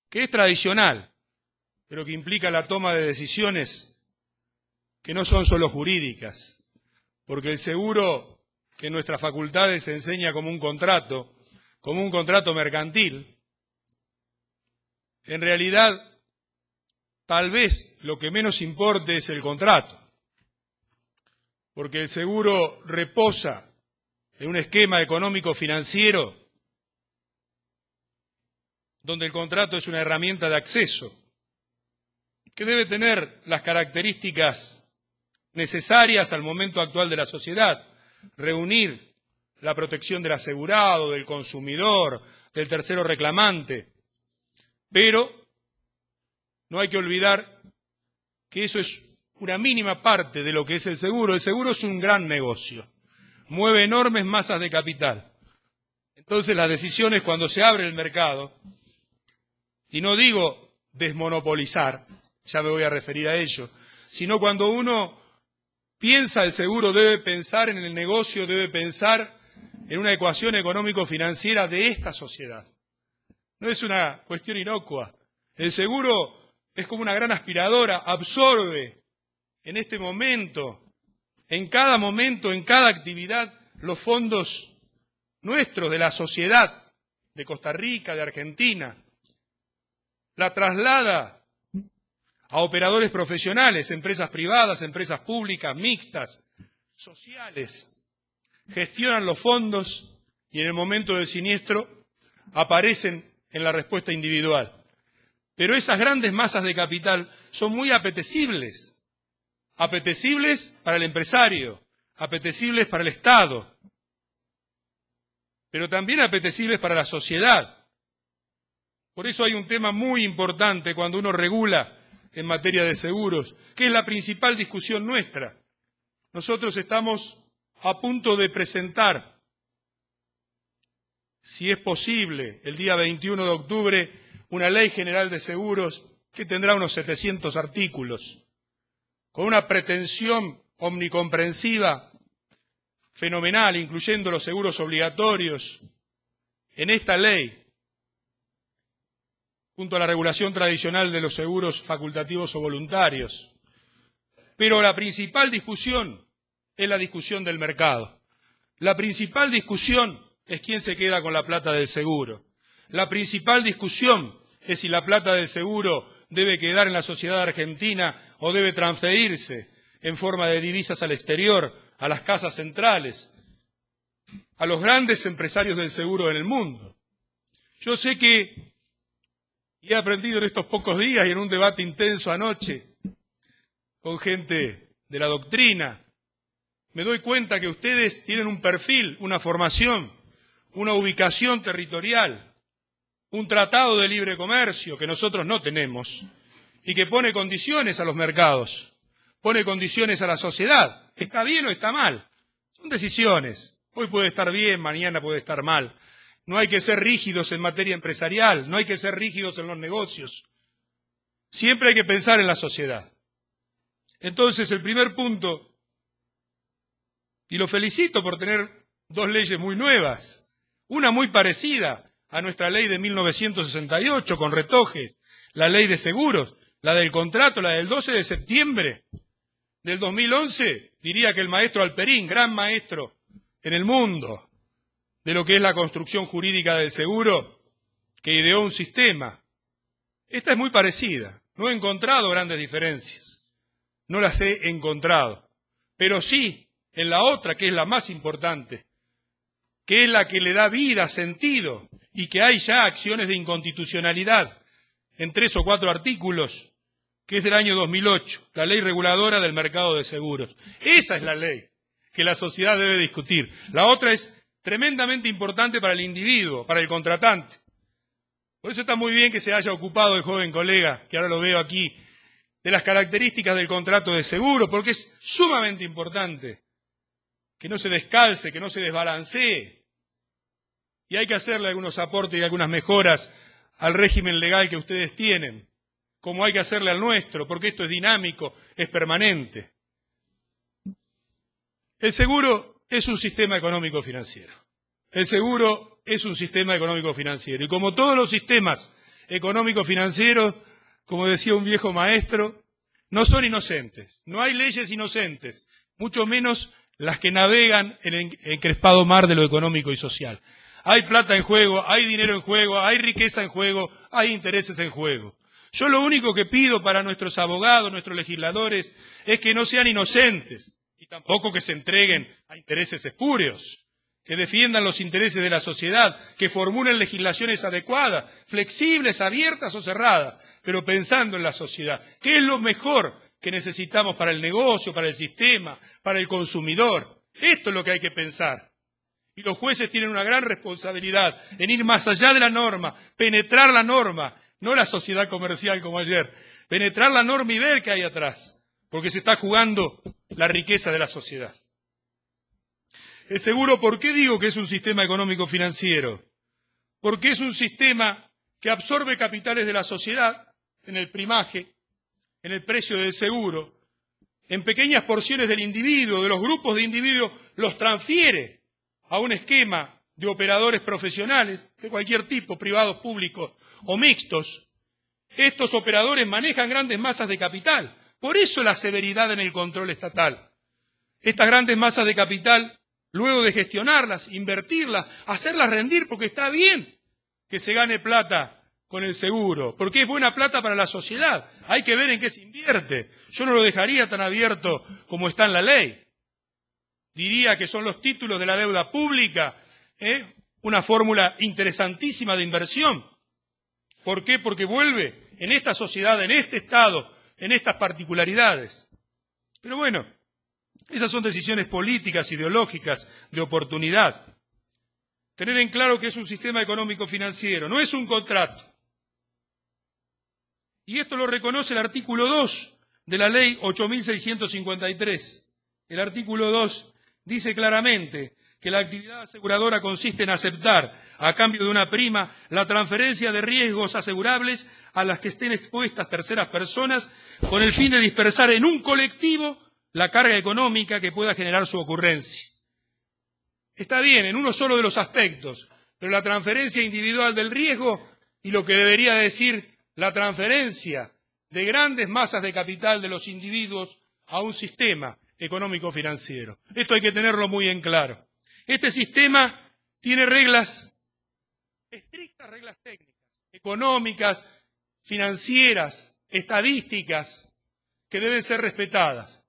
que es tradicional, pero que implica la toma de decisiones que no son solo jurídicas, porque el seguro que en nuestras facultades se enseña como un contrato mercantil, en realidad tal vez lo que menos importe es el contrato, porque el seguro reposa en un esquema económico-financiero donde el contrato es una herramienta de acceso que debe tener las características necesarias al momento actual de la sociedad, reunir la protección del asegurado, del consumidor, del tercero reclamante, pero no hay que olvidar que eso es una mínima parte de lo que es el seguro. El seguro es un gran negocio, mueve enormes masas de capital. Entonces las decisiones cuando se abre el mercado, y no digo desmonopolizar, ya me voy a referir a ello, sino cuando uno piensa el seguro debe pensar en el negocio, debe pensar en una ecuación económico-financiera de esta sociedad. No es una cuestión inocua. El seguro es como una gran aspiradora, absorbe en este momento, en cada actividad, los fondos nuestros, de la sociedad, de Costa Rica, de Argentina, la traslada a operadores profesionales, empresas privadas, empresas públicas, mixtas, sociales, gestionan los fondos y en el momento del siniestro aparecen en la respuesta individual. Pero esas grandes masas de capital son muy apetecibles para el empresario, apetecibles para el Estado, pero también apetecibles para la sociedad. Por eso hay un tema muy importante cuando uno regula en materia de seguros, que es la principal discusión nuestra. Nosotros estamos a punto de presentar, si es posible, el día 21 de octubre, una ley general de seguros que tendrá unos 700 artículos, con una pretensión omnicomprensiva fenomenal, incluyendo los seguros obligatorios. En esta ley, junto a la regulación tradicional de los seguros facultativos o voluntarios. Pero la principal discusión es la discusión del mercado. La principal discusión es quién se queda con la plata del seguro. La principal discusión es si la plata del seguro debe quedar en la sociedad argentina o debe transferirse en forma de divisas al exterior, a las casas centrales, a los grandes empresarios del seguro en el mundo. Yo sé que y he aprendido en estos pocos días y en un debate intenso anoche con gente de la doctrina, me doy cuenta que ustedes tienen un perfil, una formación, una ubicación territorial, un tratado de libre comercio que nosotros no tenemos y que pone condiciones a los mercados, pone condiciones a la sociedad. ¿Está bien o está mal? Son decisiones. Hoy puede estar bien, mañana puede estar mal. No hay que ser rígidos en materia empresarial, no hay que ser rígidos en los negocios. Siempre hay que pensar en la sociedad. Entonces, el primer punto, y lo felicito por tener dos leyes muy nuevas, una muy parecida a nuestra ley de 1968 con retoques, la ley de seguros, la del contrato, la del 12 de septiembre del 2011, diría que el maestro Alperín, gran maestro en el mundo de lo que es la construcción jurídica del seguro, que ideó un sistema. Esta es muy parecida, no he encontrado grandes diferencias, no las he encontrado, pero sí en la otra, que es la más importante, que es la que le da vida, sentido, y que hay ya acciones de inconstitucionalidad en 3 o 4 artículos, que es del año 2008, la ley reguladora del mercado de seguros. Esa es la ley que la sociedad debe discutir. La otra es tremendamente importante para el individuo, para el contratante. Por eso está muy bien que se haya ocupado el joven colega, que ahora lo veo aquí, de las características del contrato de seguro, porque es sumamente importante que no se descalce, que no se desbalancee. Y hay que hacerle algunos aportes y algunas mejoras al régimen legal que ustedes tienen, como hay que hacerle al nuestro, porque esto es dinámico, es permanente. El seguro es un sistema económico-financiero. El seguro es un sistema económico-financiero. Y como todos los sistemas económico-financieros, como decía un viejo maestro, no son inocentes. No hay leyes inocentes, mucho menos las que navegan en el encrespado mar de lo económico y social. Hay plata en juego, hay dinero en juego, hay riqueza en juego, hay intereses en juego. Yo lo único que pido para nuestros abogados, nuestros legisladores, es que no sean inocentes y tampoco que se entreguen a intereses espurios, que defiendan los intereses de la sociedad, que formulen legislaciones adecuadas, flexibles, abiertas o cerradas, pero pensando en la sociedad. ¿Qué es lo mejor que necesitamos para el negocio, para el sistema, para el consumidor? Esto es lo que hay que pensar. Y los jueces tienen una gran responsabilidad en ir más allá de la norma, penetrar la norma, no la sociedad comercial como ayer, penetrar la norma y ver qué hay atrás, porque se está jugando la riqueza de la sociedad. El seguro, ¿por qué digo que es un sistema económico-financiero? Porque es un sistema que absorbe capitales de la sociedad en el primaje, en el precio del seguro, en pequeñas porciones del individuo, de los grupos de individuos, los transfiere a un esquema de operadores profesionales de cualquier tipo, privados, públicos o mixtos. Estos operadores manejan grandes masas de capital, por eso la severidad en el control estatal. Estas grandes masas de capital, luego de gestionarlas, invertirlas, hacerlas rendir, porque está bien que se gane plata con el seguro, porque es buena plata para la sociedad. Hay que ver en qué se invierte. Yo no lo dejaría tan abierto como está en la ley. Diría que son los títulos de la deuda pública, una fórmula interesantísima de inversión. ¿Por qué? Porque vuelve en esta sociedad, en este Estado, en estas particularidades. Pero bueno, esas son decisiones políticas, ideológicas, de oportunidad. Tener en claro que es un sistema económico-financiero, no es un contrato. Y esto lo reconoce el artículo 2 de la ley 8.653. El artículo 2 dice claramente que la actividad aseguradora consiste en aceptar, a cambio de una prima, la transferencia de riesgos asegurables a las que estén expuestas terceras personas, con el fin de dispersar en un colectivo la carga económica que pueda generar su ocurrencia. Está bien, en uno solo de los aspectos, pero la transferencia individual del riesgo y lo que debería decir la transferencia de grandes masas de capital de los individuos a un sistema económico-financiero. Esto hay que tenerlo muy en claro. Este sistema tiene reglas, estrictas reglas técnicas, económicas, financieras, estadísticas, que deben ser respetadas.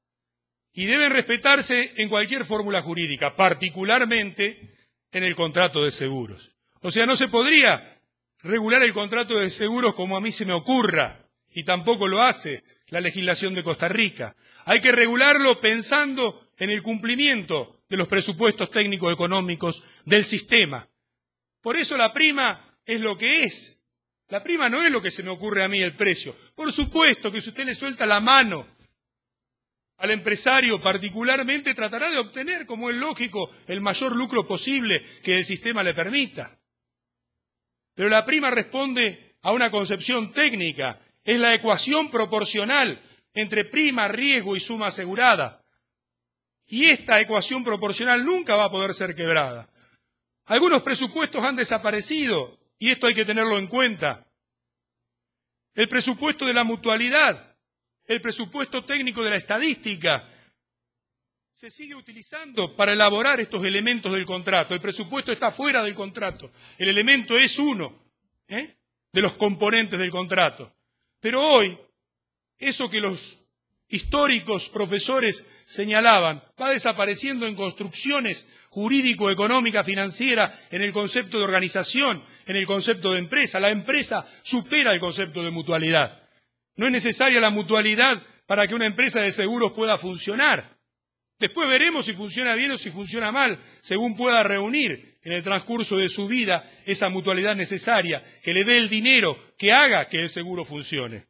Y deben respetarse en cualquier fórmula jurídica, particularmente en el contrato de seguros. O sea, no se podría regular el contrato de seguros como a mí se me ocurra, y tampoco lo hace la legislación de Costa Rica. Hay que regularlo pensando en el cumplimiento de los presupuestos técnicos económicos del sistema. Por eso la prima es lo que es. La prima no es lo que se me ocurre a mí el precio. Por supuesto que si usted le suelta la mano al empresario particularmente, tratará de obtener, como es lógico, el mayor lucro posible que el sistema le permita. Pero la prima responde a una concepción técnica, es la ecuación proporcional entre prima, riesgo y suma asegurada. Y esta ecuación proporcional nunca va a poder ser quebrada. Algunos presupuestos han desaparecido, y esto hay que tenerlo en cuenta. El presupuesto de la mutualidad, el presupuesto técnico de la estadística, se sigue utilizando para elaborar estos elementos del contrato. El presupuesto está fuera del contrato. El elemento es uno de los componentes del contrato. Pero hoy, eso que los históricos profesores señalaban, va desapareciendo en construcciones jurídico, económica, financiera, en el concepto de organización, en el concepto de empresa. La empresa supera el concepto de mutualidad. No es necesaria la mutualidad para que una empresa de seguros pueda funcionar. Después veremos si funciona bien o si funciona mal, según pueda reunir en el transcurso de su vida esa mutualidad necesaria, que le dé el dinero, que haga que el seguro funcione.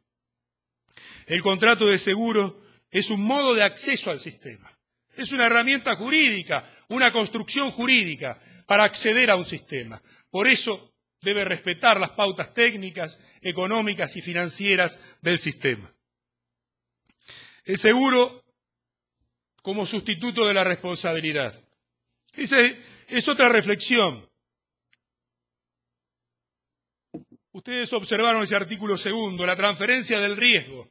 El contrato de seguro es un modo de acceso al sistema. Es una herramienta jurídica, una construcción jurídica para acceder a un sistema. Por eso debe respetar las pautas técnicas, económicas y financieras del sistema. El seguro como sustituto de la responsabilidad. Esa es otra reflexión. Ustedes observaron ese artículo segundo, la transferencia del riesgo.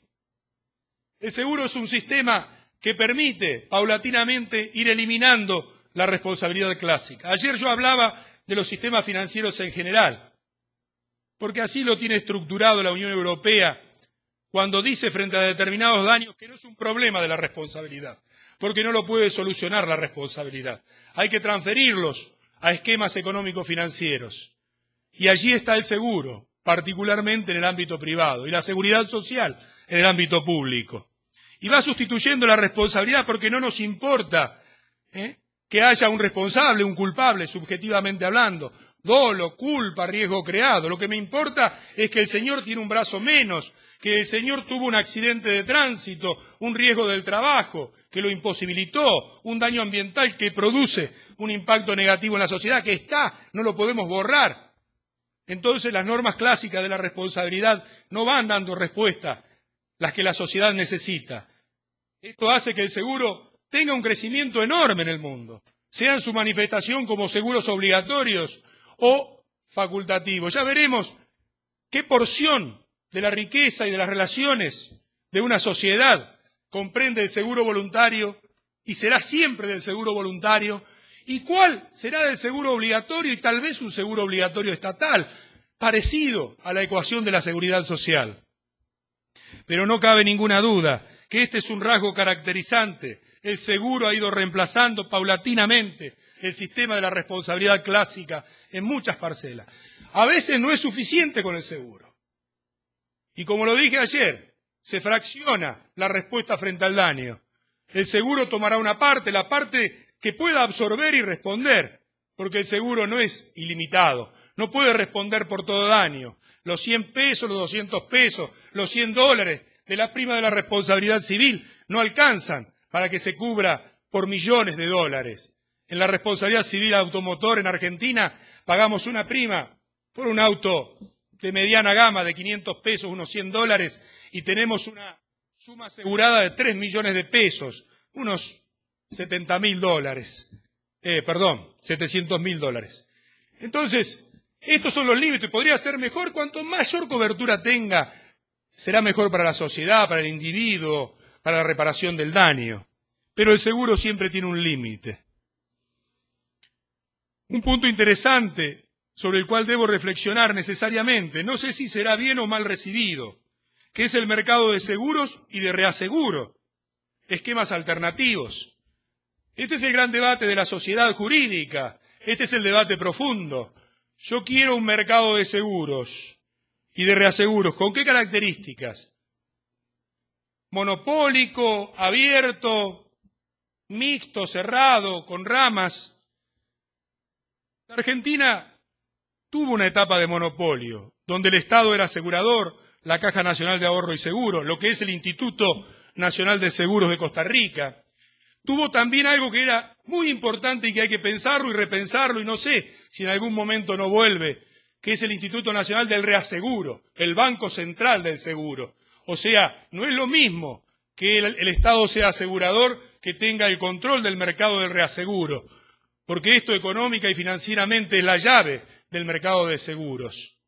El seguro es un sistema que permite paulatinamente ir eliminando la responsabilidad clásica. Ayer yo hablaba de los sistemas financieros en general, porque así lo tiene estructurado la Unión Europea cuando dice frente a determinados daños que no es un problema de la responsabilidad, porque no lo puede solucionar la responsabilidad. Hay que transferirlos a esquemas económicos financieros. Y allí está el seguro, particularmente en el ámbito privado, y la seguridad social en el ámbito público. Y va sustituyendo la responsabilidad porque no nos importa que haya un responsable, un culpable, subjetivamente hablando. Dolo, culpa, riesgo creado. Lo que me importa es que el señor tiene un brazo menos, que el señor tuvo un accidente de tránsito, un riesgo del trabajo que lo imposibilitó, un daño ambiental que produce un impacto negativo en la sociedad, que está, no lo podemos borrar. Entonces las normas clásicas de la responsabilidad no van dando respuesta, las que la sociedad necesita. Esto hace que el seguro tenga un crecimiento enorme en el mundo, sea en su manifestación como seguros obligatorios o facultativos. Ya veremos qué porción de la riqueza y de las relaciones de una sociedad comprende el seguro voluntario y será siempre del seguro voluntario, y cuál será del seguro obligatorio y tal vez un seguro obligatorio estatal, parecido a la ecuación de la seguridad social. Pero no cabe ninguna duda que este es un rasgo caracterizante. El seguro ha ido reemplazando paulatinamente el sistema de la responsabilidad clásica en muchas parcelas. A veces no es suficiente con el seguro. Y como lo dije ayer, se fracciona la respuesta frente al daño. El seguro tomará una parte, la parte que pueda absorber y responder, porque el seguro no es ilimitado, no puede responder por todo daño. Los 100 pesos, los 200 pesos, los $100 de la prima de la responsabilidad civil no alcanzan para que se cubra por millones de dólares. En la responsabilidad civil automotor en Argentina pagamos una prima por un auto de mediana gama de 500 pesos, unos $100, y tenemos una suma asegurada de 3 millones de pesos, unos $700.000. Entonces, estos son los límites. Podría ser mejor, cuanto mayor cobertura tenga, será mejor para la sociedad, para el individuo, para la reparación del daño. Pero el seguro siempre tiene un límite. Un punto interesante sobre el cual debo reflexionar necesariamente, no sé si será bien o mal recibido, que es el mercado de seguros y de reaseguro, esquemas alternativos. Este es el gran debate de la sociedad jurídica, este es el debate profundo. Yo quiero un mercado de seguros y de reaseguros. ¿Con qué características? Monopólico, abierto, mixto, cerrado, con ramas. La Argentina tuvo una etapa de monopolio, donde el Estado era asegurador, la Caja Nacional de Ahorro y Seguro, lo que es el Instituto Nacional de Seguros de Costa Rica. Tuvo también algo que era muy importante y que hay que pensarlo y repensarlo, y no sé si en algún momento no vuelve, que es el Instituto Nacional del Reaseguro, el Banco Central del Seguro. O sea, no es lo mismo que el Estado sea asegurador que tenga el control del mercado del reaseguro, porque esto económica y financieramente es la llave del mercado de seguros.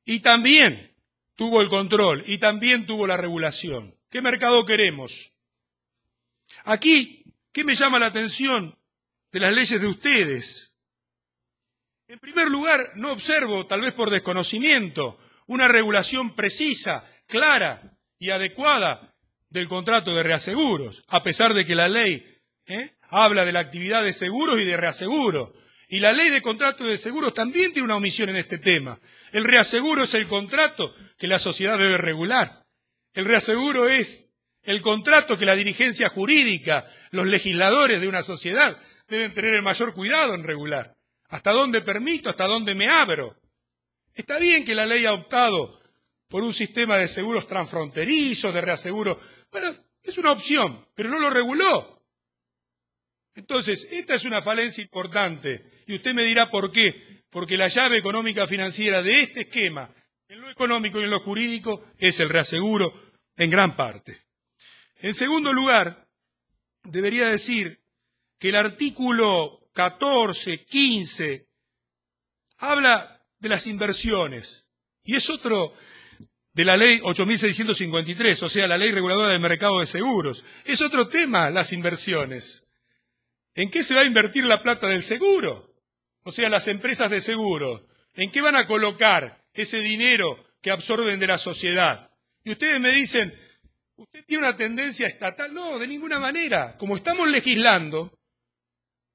Y también tuvo el control, y también tuvo la regulación. ¿Qué mercado queremos? Aquí, ¿qué me llama la atención de las leyes de ustedes? En primer lugar, no observo, tal vez por desconocimiento, una regulación precisa, clara y adecuada del contrato de reaseguros, a pesar de que la ley habla de la actividad de seguros y de reaseguro. Y la ley de contratos de seguros también tiene una omisión en este tema. El reaseguro es el contrato que la sociedad debe regular. El reaseguro es el contrato que la dirigencia jurídica, los legisladores de una sociedad deben tener el mayor cuidado en regular. ¿Hasta dónde permito? ¿Hasta dónde me abro? Está bien que la ley ha optado por un sistema de seguros transfronterizos, de reaseguro. Bueno, es una opción, pero no lo reguló. Entonces, esta es una falencia importante. Y usted me dirá por qué. Porque la llave económica financiera de este esquema, en lo económico y en lo jurídico, es el reaseguro en gran parte. En segundo lugar, debería decir que el artículo 14, 15, habla de las inversiones Y es otro de la ley 8.653, o sea, la ley reguladora del mercado de seguros. Es otro tema, las inversiones. ¿En qué se va a invertir la plata del seguro? O sea, las empresas de seguro, ¿en qué van a colocar ese dinero que absorben de la sociedad? Y ustedes me dicen, ¿usted tiene una tendencia estatal? No, de ninguna manera. Como estamos legislando,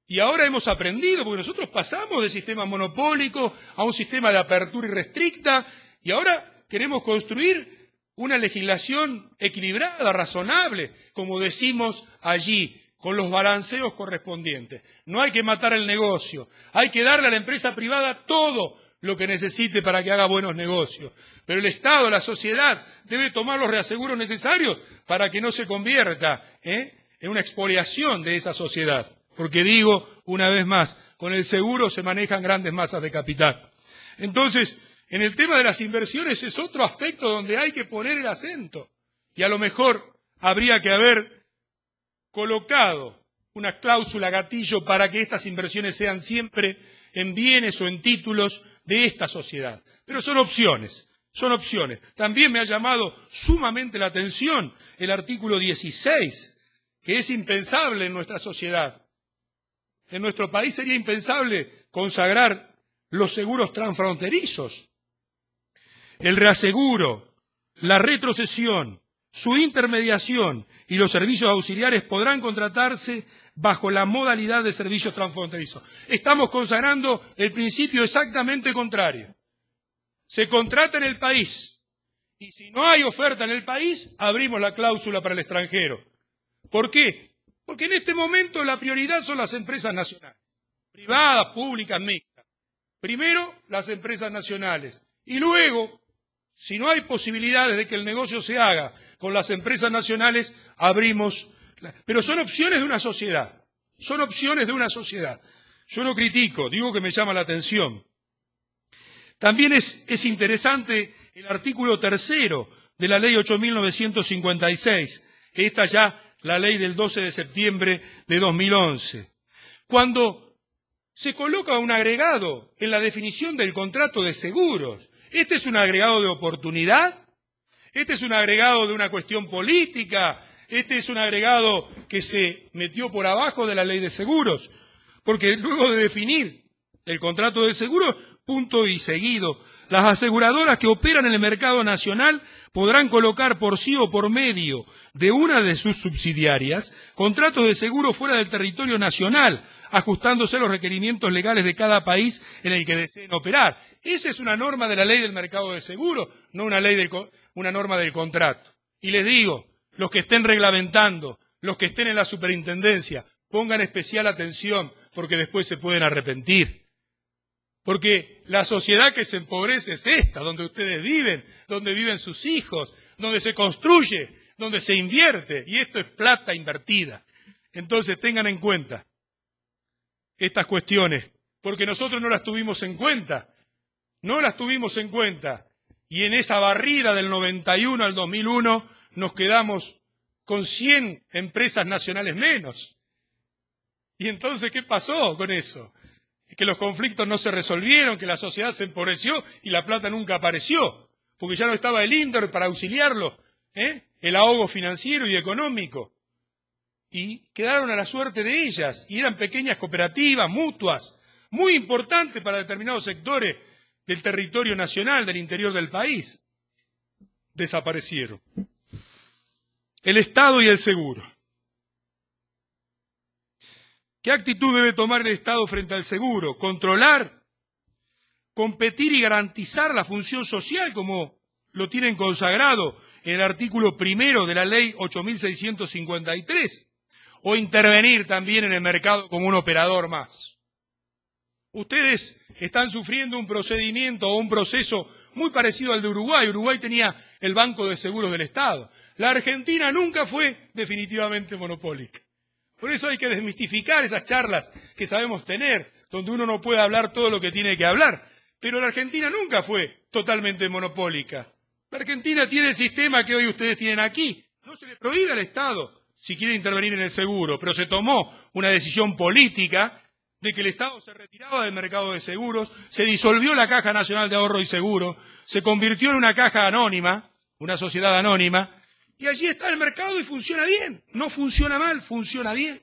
y ahora hemos aprendido, porque nosotros pasamos del sistema monopólico a un sistema de apertura irrestricta, y ahora queremos construir una legislación equilibrada, razonable, como decimos allí, con los balanceos correspondientes. No hay que matar el negocio, hay que darle a la empresa privada todo lo que necesite para que haga buenos negocios. Pero el Estado, la sociedad, debe tomar los reaseguros necesarios para que no se convierta en una expoliación de esa sociedad. Porque digo, una vez más, con el seguro se manejan grandes masas de capital. Entonces, en el tema de las inversiones es otro aspecto donde hay que poner el acento. Y a lo mejor habría que haber colocado una cláusula gatillo para que estas inversiones sean siempre en bienes o en títulos de esta sociedad. Pero son opciones, son opciones. También me ha llamado sumamente la atención el artículo 16, que es impensable en nuestra sociedad. En nuestro país sería impensable consagrar los seguros transfronterizos. El reaseguro, la retrocesión, su intermediación y los servicios auxiliares podrán contratarse bajo la modalidad de servicios transfronterizos. Estamos consagrando el principio exactamente contrario. Se contrata en el país y si no hay oferta en el país, abrimos la cláusula para el extranjero. ¿Por qué? Porque en este momento la prioridad son las empresas nacionales, privadas, públicas, mixtas. Primero, las empresas nacionales y luego, si no hay posibilidades de que el negocio se haga con las empresas nacionales, abrimos. Pero son opciones de una sociedad. Son opciones de una sociedad. Yo no critico, digo que me llama la atención. También es interesante el artículo 3º de la ley 8.956. Esta ya la ley del 12 de septiembre de 2011. Cuando se coloca un agregado en la definición del contrato de seguros. ¿Este es un agregado de oportunidad? ¿Este es un agregado de una cuestión política? ¿Este es un agregado que se metió por abajo de la ley de seguros? Porque luego de definir el contrato de seguros, punto y seguido, las aseguradoras que operan en el mercado nacional podrán colocar por sí o por medio de una de sus subsidiarias contratos de seguro fuera del territorio nacional, ajustándose a los requerimientos legales de cada país en el que deseen operar. Esa es una norma de la ley del mercado de seguros, no una norma del contrato. Y les digo, los que estén reglamentando, los que estén en la superintendencia, pongan especial atención porque después se pueden arrepentir. Porque la sociedad que se empobrece es esta, donde ustedes viven, donde viven sus hijos, donde se construye, donde se invierte, y esto es plata invertida. Entonces tengan en cuenta estas cuestiones, porque nosotros no las tuvimos en cuenta, y en esa barrida del 91 al 2001 nos quedamos con 100 empresas nacionales menos. Y entonces, ¿qué pasó con eso? Que los conflictos no se resolvieron, que la sociedad se empobreció y la plata nunca apareció, porque ya no estaba el INDER para auxiliarlo, el ahogo financiero y económico. Y quedaron a la suerte de ellas, y eran pequeñas cooperativas, mutuas, muy importantes para determinados sectores del territorio nacional, del interior del país. Desaparecieron. El Estado y el seguro. ¿Qué actitud debe tomar el Estado frente al seguro? Controlar, competir y garantizar la función social como lo tienen consagrado en el artículo 1 de la ley 8.653, o intervenir también en el mercado como un operador más. Ustedes están sufriendo un procedimiento o un proceso muy parecido al de Uruguay. Uruguay tenía el Banco de Seguros del Estado. La Argentina nunca fue definitivamente monopólica. Por eso hay que desmistificar esas charlas que sabemos tener, donde uno no puede hablar todo lo que tiene que hablar. Pero la Argentina nunca fue totalmente monopólica. La Argentina tiene el sistema que hoy ustedes tienen aquí. No se le prohíbe al Estado si quiere intervenir en el seguro, pero se tomó una decisión política de que el Estado se retiraba del mercado de seguros, se disolvió la Caja Nacional de Ahorro y Seguro, se convirtió en una caja anónima, una sociedad anónima, y allí está el mercado y funciona bien. No funciona mal, funciona bien.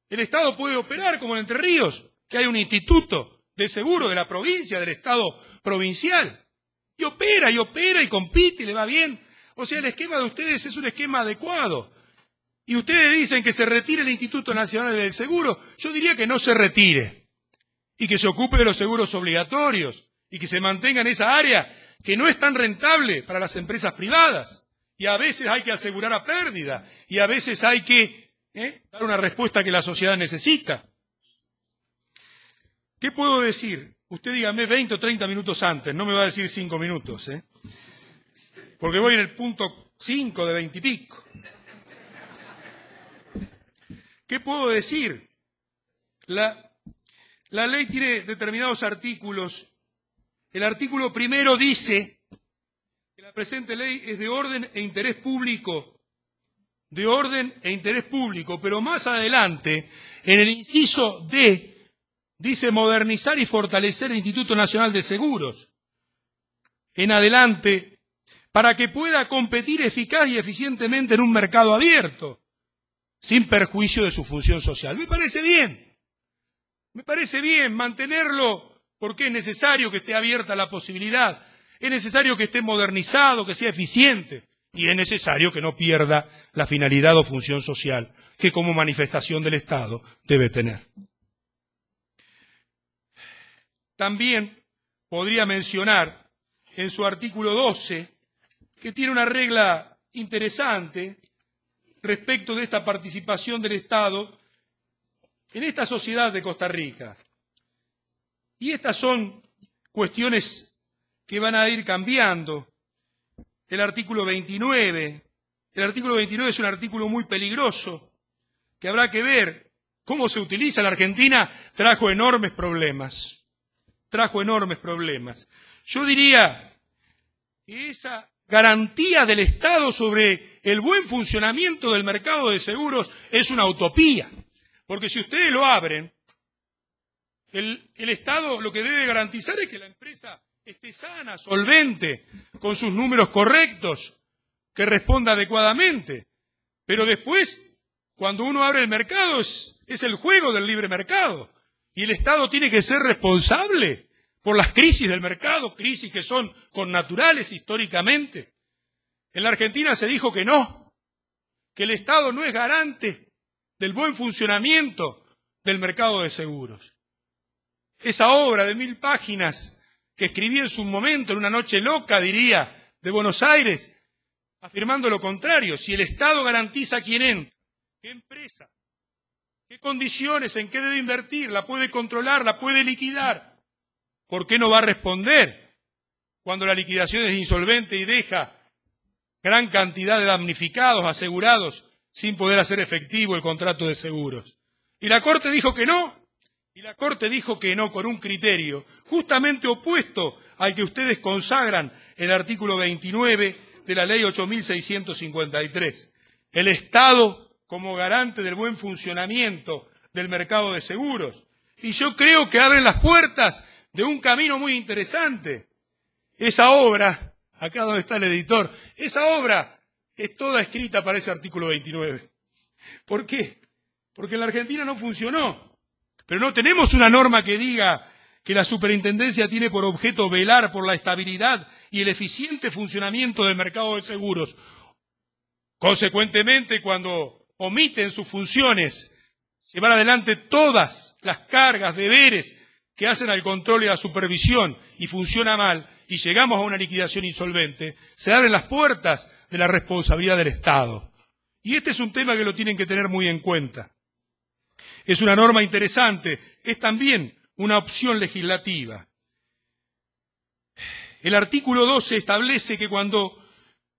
El Estado puede operar como en Entre Ríos, que hay un instituto de seguro de la provincia, del Estado provincial, y opera y compite y le va bien. O sea, el esquema de ustedes es un esquema adecuado. Y ustedes dicen que se retire el Instituto Nacional del Seguro. Yo diría que no se retire y que se ocupe de los seguros obligatorios y que se mantenga en esa área que no es tan rentable para las empresas privadas. Y a veces hay que asegurar a pérdida y a veces hay que dar una respuesta que la sociedad necesita. ¿Qué puedo decir? Usted dígame 20 o 30 minutos antes, no me va a decir 5 minutos, porque voy en el punto 5 de 20 y pico. ¿Qué puedo decir? La ley tiene determinados artículos. El artículo primero dice que la presente ley es de orden e interés público. De orden e interés público, pero más adelante, en el inciso D, dice modernizar y fortalecer el Instituto Nacional de Seguros. En adelante, para que pueda competir eficaz y eficientemente en un mercado abierto, sin perjuicio de su función social. Me parece bien mantenerlo porque es necesario que esté abierta la posibilidad, es necesario que esté modernizado, que sea eficiente y es necesario que no pierda la finalidad o función social que como manifestación del Estado debe tener. También podría mencionar en su artículo 12 que tiene una regla interesante respecto de esta participación del Estado en esta sociedad de Costa Rica. Y estas son cuestiones que van a ir cambiando. El artículo 29. El artículo 29 es un artículo muy peligroso, que habrá que ver cómo se utiliza. La Argentina trajo enormes problemas. Yo diría que esa garantía del Estado sobre el buen funcionamiento del mercado de seguros es una utopía. Porque si ustedes lo abren, el Estado lo que debe garantizar es que la empresa esté sana, solvente, con sus números correctos, que responda adecuadamente. Pero después, cuando uno abre el mercado, es el juego del libre mercado. Y el Estado tiene que ser responsable por las crisis del mercado, crisis que son connaturales históricamente. En la Argentina se dijo que no, que el Estado no es garante del buen funcionamiento del mercado de seguros. Esa obra de 1000 páginas que escribí en su momento, en una noche loca, diría, de Buenos Aires, afirmando lo contrario. Si el Estado garantiza quién entra, qué empresa, qué condiciones, en qué debe invertir, la puede controlar, la puede liquidar, ¿por qué no va a responder cuando la liquidación es insolvente y deja gran cantidad de damnificados, asegurados, sin poder hacer efectivo el contrato de seguros? Y la Corte dijo que no, con un criterio justamente opuesto al que ustedes consagran en el artículo 29 de la Ley 8.653. El Estado como garante del buen funcionamiento del mercado de seguros. Y yo creo que abren las puertas de un camino muy interesante. Esa obra, acá donde está el editor, esa obra es toda escrita para ese artículo 29. ¿Por qué? Porque en la Argentina no funcionó. Pero no tenemos una norma que diga que la superintendencia tiene por objeto velar por la estabilidad y el eficiente funcionamiento del mercado de seguros. Consecuentemente, cuando omiten sus funciones, llevar adelante todas las cargas, deberes que hacen al control y a la supervisión y funciona mal y llegamos a una liquidación insolvente, se abren las puertas de la responsabilidad del Estado. Y este es un tema que lo tienen que tener muy en cuenta. Es una norma interesante, es también una opción legislativa. El artículo 12 establece que cuando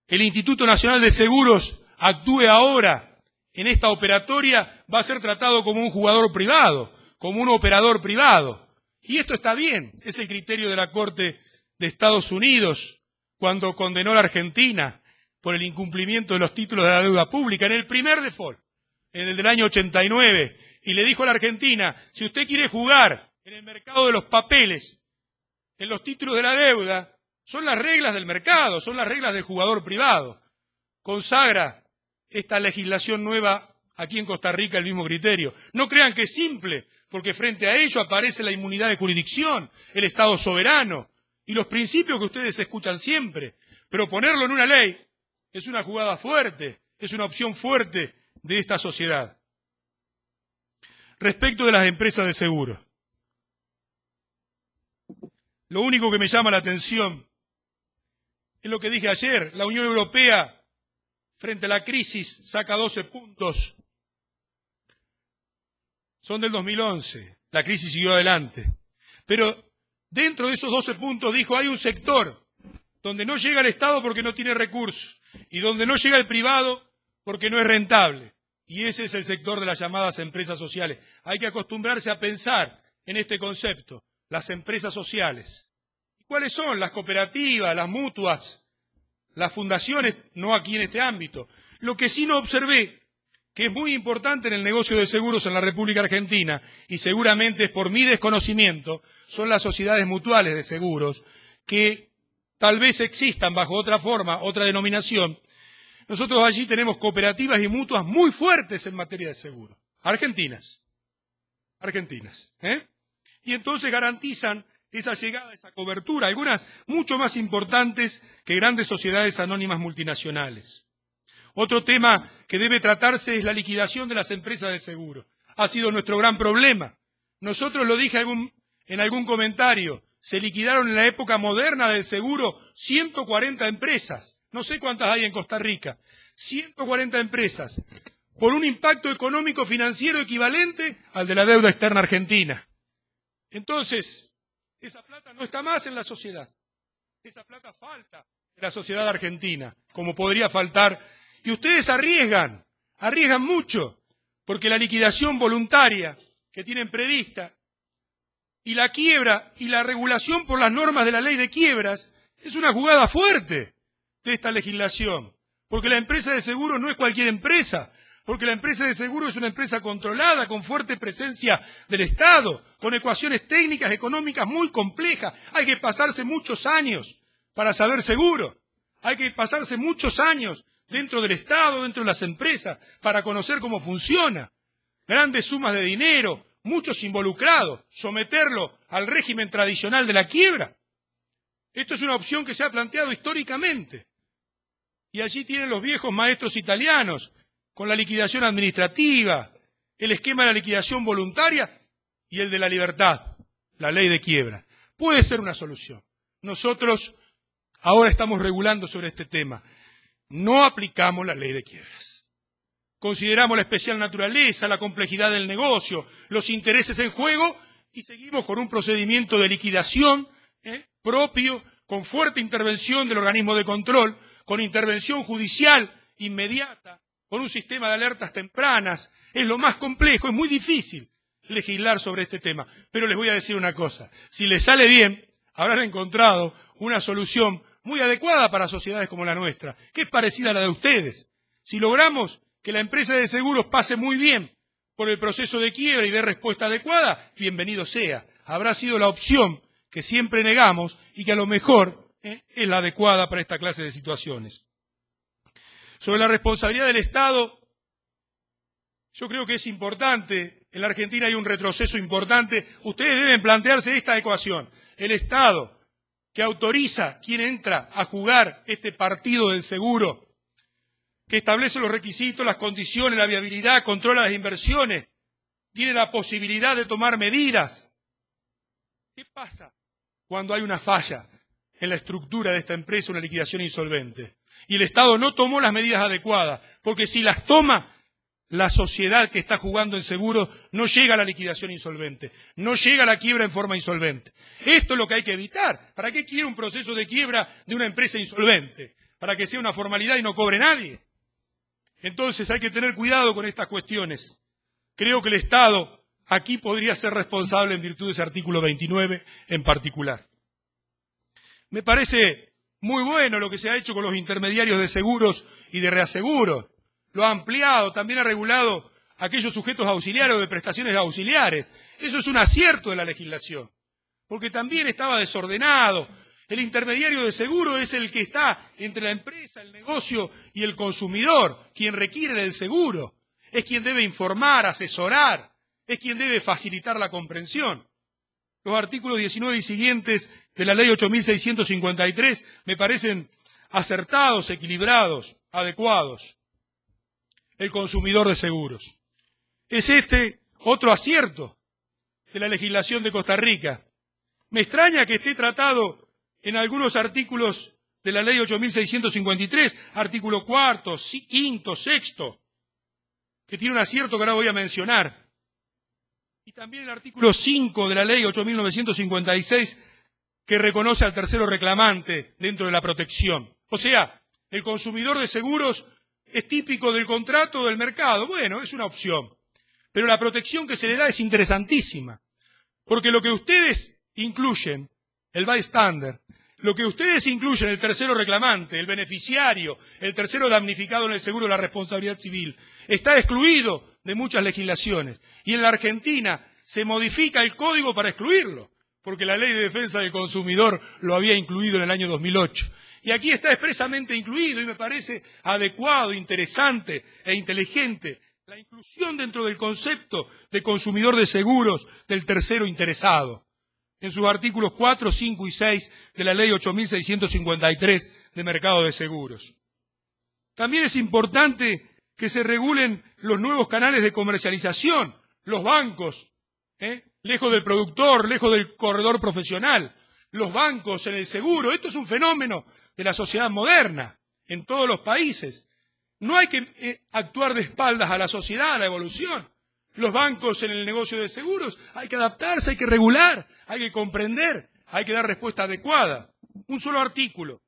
el Instituto Nacional de Seguros actúe ahora en esta operatoria, va a ser tratado como un jugador privado, como un operador privado. Y esto está bien, es el criterio de la Corte de Estados Unidos cuando condenó a la Argentina por el incumplimiento de los títulos de la deuda pública en el primer default. en el del año 89, y le dijo a la Argentina, si usted quiere jugar en el mercado de los papeles, en los títulos de la deuda, son las reglas del mercado, son las reglas del jugador privado. Consagra esta legislación nueva aquí en Costa Rica el mismo criterio. No crean que es simple, porque frente a ello aparece la inmunidad de jurisdicción, el Estado soberano y los principios que ustedes escuchan siempre. Pero ponerlo en una ley es una jugada fuerte, es una opción fuerte de esta sociedad. Respecto de las empresas de seguro, lo único que me llama la atención es lo que dije ayer. La Unión Europea, frente a la crisis, saca 12 puntos. Son del 2011. La crisis siguió adelante. Pero dentro de esos 12 puntos dijo, hay un sector donde no llega el Estado porque no tiene recursos y donde no llega el privado porque no es rentable. Y ese es el sector de las llamadas empresas sociales. Hay que acostumbrarse a pensar en este concepto, las empresas sociales. ¿Cuáles son? Las cooperativas, las mutuas, las fundaciones, no aquí en este ámbito. Lo que sí no observé, que es muy importante en el negocio de seguros en la República Argentina, y seguramente es por mi desconocimiento, son las sociedades mutuales de seguros, que tal vez existan bajo otra forma, otra denominación. Nosotros allí tenemos cooperativas y mutuas muy fuertes en materia de seguros. Argentinas. Y entonces garantizan esa llegada, esa cobertura, algunas mucho más importantes que grandes sociedades anónimas multinacionales. Otro tema que debe tratarse es la liquidación de las empresas de seguro. Ha sido nuestro gran problema. Nosotros, lo dije en algún comentario, se liquidaron en la época moderna del seguro 140 empresas. No sé cuántas hay en Costa Rica. 140 empresas, por un impacto económico financiero equivalente al de la deuda externa argentina. Entonces, esa plata no está más en la sociedad. Esa plata falta en la sociedad argentina, como podría faltar. Y ustedes arriesgan mucho, porque la liquidación voluntaria que tienen prevista y la quiebra y la regulación por las normas de la ley de quiebras es una jugada fuerte de esta legislación, porque la empresa de seguro no es cualquier empresa, porque la empresa de seguro es una empresa controlada, con fuerte presencia del Estado, con ecuaciones técnicas, económicas muy complejas. Hay que pasarse muchos años para saber seguro, hay que pasarse muchos años dentro del Estado, dentro de las empresas, para conocer cómo funciona. Grandes sumas de dinero, muchos involucrados, someterlo al régimen tradicional de la quiebra. Esto es una opción que se ha planteado históricamente. Y allí tienen los viejos maestros italianos, con la liquidación administrativa, el esquema de la liquidación voluntaria y el de la libertad, la ley de quiebra. Puede ser una solución. Nosotros ahora estamos regulando sobre este tema. No aplicamos la ley de quiebras. Consideramos la especial naturaleza, la complejidad del negocio, los intereses en juego y seguimos con un procedimiento de liquidación propio, con fuerte intervención del organismo de control, con intervención judicial inmediata, con un sistema de alertas tempranas. Es lo más complejo, es muy difícil legislar sobre este tema. Pero les voy a decir una cosa, si les sale bien, habrán encontrado una solución muy adecuada para sociedades como la nuestra, que es parecida a la de ustedes. Si logramos que la empresa de seguros pase muy bien por el proceso de quiebra y dé respuesta adecuada, bienvenido sea. Habrá sido la opción que siempre negamos y que a lo mejor es la adecuada para esta clase de situaciones. Sobre la responsabilidad del Estado, yo creo que es importante. En la Argentina hay un retroceso importante. Ustedes deben plantearse esta ecuación. El Estado, que autoriza quien entra a jugar este partido del seguro, que establece los requisitos, las condiciones, la viabilidad, controla las inversiones, tiene la posibilidad de tomar medidas. ¿Qué pasa cuando hay una falla en la estructura de esta empresa, una liquidación insolvente? Y el Estado no tomó las medidas adecuadas, porque si las toma, la sociedad que está jugando en seguros no llega a la liquidación insolvente, no llega a la quiebra en forma insolvente. Esto es lo que hay que evitar. ¿Para qué quiere un proceso de quiebra de una empresa insolvente? Para que sea una formalidad y no cobre nadie. Entonces hay que tener cuidado con estas cuestiones. Creo que el Estado aquí podría ser responsable en virtud de ese artículo 29 en particular. Me parece muy bueno lo que se ha hecho con los intermediarios de seguros y de reaseguros. Lo ha ampliado, también ha regulado aquellos sujetos auxiliares o de prestaciones auxiliares. Eso es un acierto de la legislación, porque también estaba desordenado. El intermediario de seguro es el que está entre la empresa, el negocio y el consumidor, quien requiere del seguro. Es quien debe informar, asesorar, es quien debe facilitar la comprensión. Los artículos 19 y siguientes de la Ley 8.653 me parecen acertados, equilibrados, adecuados. El consumidor de seguros. Es este otro acierto de la legislación de Costa Rica. Me extraña que esté tratado en algunos artículos de la Ley 8.653, artículo 4, 5, 6, que tiene un acierto que ahora voy a mencionar. Y también el artículo 5 de la Ley 8.956, que reconoce al tercero reclamante dentro de la protección. O sea, el consumidor de seguros es típico del contrato o del mercado. Bueno, es una opción. Pero la protección que se le da es interesantísima. Porque lo que ustedes incluyen, el bystander, lo que ustedes incluyen, el tercero reclamante, el beneficiario, el tercero damnificado en el seguro de la responsabilidad civil, está excluido de muchas legislaciones. Y en la Argentina se modifica el código para excluirlo, porque la Ley de Defensa del Consumidor lo había incluido en el año 2008. Y aquí está expresamente incluido y me parece adecuado, interesante e inteligente la inclusión dentro del concepto de consumidor de seguros del tercero interesado, en sus artículos 4, 5 y 6 de la Ley 8.653 de Mercado de Seguros. También es importante que se regulen los nuevos canales de comercialización, los bancos, lejos del productor, lejos del corredor profesional, los bancos en el seguro. Esto es un fenómeno de la sociedad moderna en todos los países. No hay que actuar de espaldas a la sociedad, a la evolución. Los bancos en el negocio de seguros hay que adaptarse, hay que regular, hay que comprender, hay que dar respuesta adecuada. Un solo artículo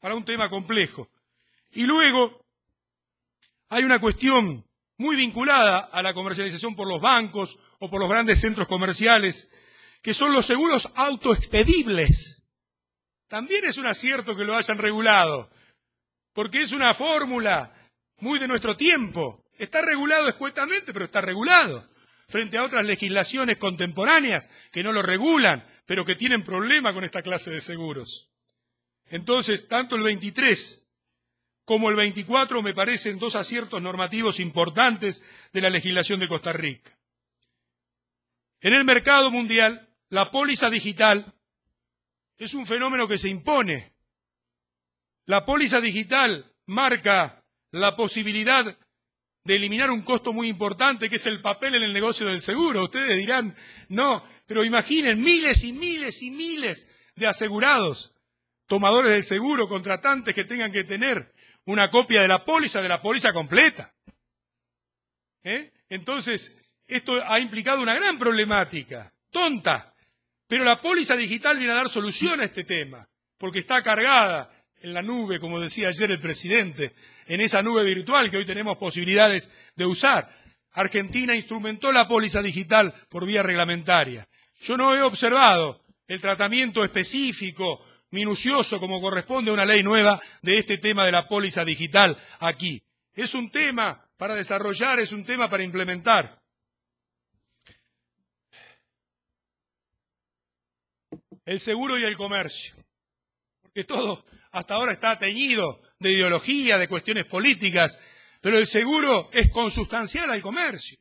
para un tema complejo. Y luego hay una cuestión muy vinculada a la comercialización por los bancos o por los grandes centros comerciales, que son los seguros autoexpedibles. También es un acierto que lo hayan regulado, porque es una fórmula muy de nuestro tiempo. Está regulado escuetamente, pero está regulado, frente a otras legislaciones contemporáneas que no lo regulan, pero que tienen problema con esta clase de seguros. Entonces, tanto el 23 como el 24 me parecen dos aciertos normativos importantes de la legislación de Costa Rica. En el mercado mundial, la póliza digital es un fenómeno que se impone. La póliza digital marca la posibilidad de eliminar un costo muy importante, que es el papel en el negocio del seguro. Ustedes dirán, no, pero imaginen miles y miles y miles de asegurados, tomadores del seguro, contratantes que tengan que tener una copia de la póliza completa. Entonces, esto ha implicado una gran problemática, tonta, pero la póliza digital viene a dar solución a este tema, porque está cargada en la nube, como decía ayer el presidente, en esa nube virtual que hoy tenemos posibilidades de usar. Argentina instrumentó la póliza digital por vía reglamentaria. Yo no he observado el tratamiento específico, minucioso, como corresponde a una ley nueva de este tema de la póliza digital aquí. Es un tema para desarrollar, es un tema para implementar. El seguro y el comercio. Porque todo hasta ahora está teñido de ideología, de cuestiones políticas, pero el seguro es consustancial al comercio.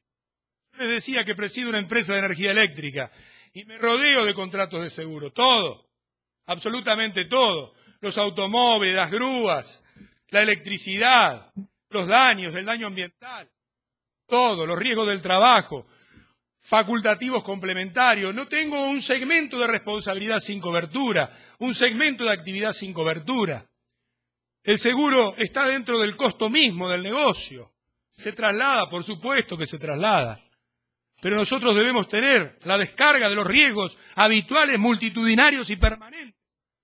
Yo les decía que presido una empresa de energía eléctrica y me rodeo de contratos de seguro, todo, absolutamente todo. Los automóviles, las grúas, la electricidad, los daños, el daño ambiental, todo, los riesgos del trabajo, facultativos complementarios. No tengo un segmento de responsabilidad sin cobertura, un segmento de actividad sin cobertura. El seguro está dentro del costo mismo del negocio. Se traslada, por supuesto que se traslada. Pero nosotros debemos tener la descarga de los riesgos habituales, multitudinarios y permanentes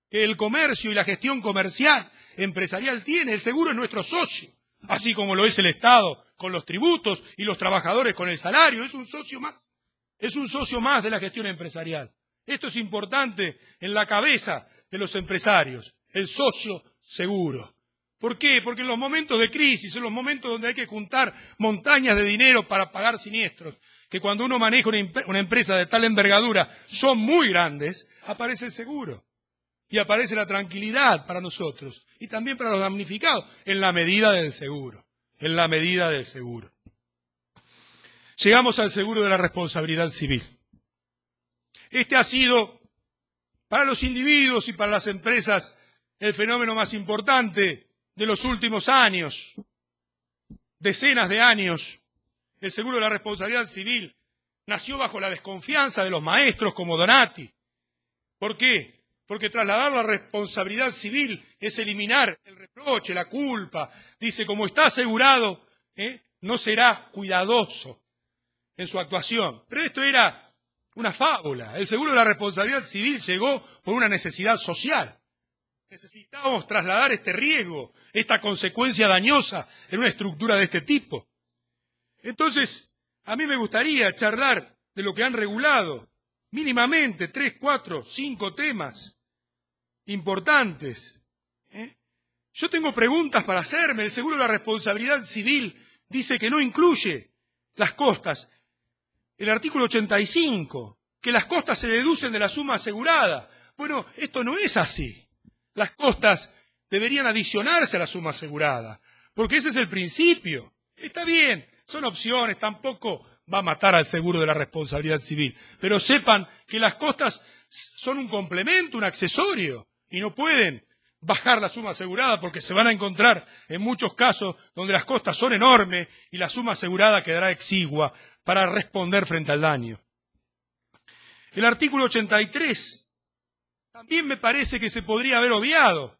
que el comercio y la gestión comercial, empresarial tiene. El seguro es nuestro socio, así como lo es el Estado con los tributos y los trabajadores con el salario. Es un socio más. Es un socio más de la gestión empresarial. Esto es importante en la cabeza de los empresarios, el socio seguro. ¿Por qué? Porque en los momentos de crisis, en los momentos donde hay que juntar montañas de dinero para pagar siniestros, que cuando uno maneja una empresa de tal envergadura son muy grandes, aparece el seguro. Y aparece la tranquilidad para nosotros y también para los damnificados, en la medida del seguro. En la medida del seguro. Llegamos al seguro de la responsabilidad civil. Este ha sido, para los individuos y para las empresas, el fenómeno más importante de los últimos años, decenas de años. El seguro de la responsabilidad civil nació bajo la desconfianza de los maestros como Donati. ¿Por qué? Porque trasladar la responsabilidad civil es eliminar el reproche, la culpa. Dice, como está asegurado, no será cuidadoso en su actuación. Pero esto era una fábula. El seguro de la responsabilidad civil llegó por una necesidad social. Necesitábamos trasladar este riesgo, esta consecuencia dañosa en una estructura de este tipo. Entonces, a mí me gustaría charlar de lo que han regulado mínimamente 3, 4, 5 temas importantes. Yo tengo preguntas para hacerme. El seguro de la responsabilidad civil dice que no incluye las costas. El artículo 85, que las costas se deducen de la suma asegurada. Bueno, esto no es así. Las costas deberían adicionarse a la suma asegurada, porque ese es el principio. Está bien, son opciones, tampoco va a matar al seguro de la responsabilidad civil, pero sepan que las costas son un complemento, un accesorio, y no pueden bajar la suma asegurada porque se van a encontrar en muchos casos donde las costas son enormes y la suma asegurada quedará exigua para responder frente al daño. El artículo 83 también me parece que se podría haber obviado,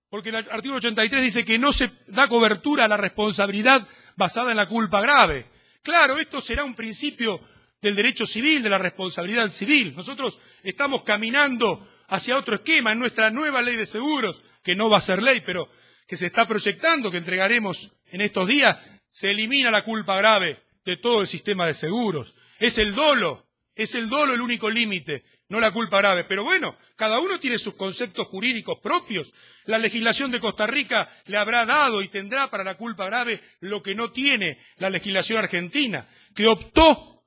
porque el artículo 83 dice que no se da cobertura a la responsabilidad basada en la culpa grave. Claro, esto será un principio del derecho civil, de la responsabilidad civil. Nosotros estamos caminando hacia otro esquema en nuestra nueva ley de seguros, que no va a ser ley, pero que se está proyectando, que entregaremos en estos días. Se elimina la culpa grave de todo el sistema de seguros. Es el dolo el único límite, no la culpa grave. Pero bueno, cada uno tiene sus conceptos jurídicos propios. La legislación de Costa Rica le habrá dado y tendrá para la culpa grave lo que no tiene la legislación argentina, que optó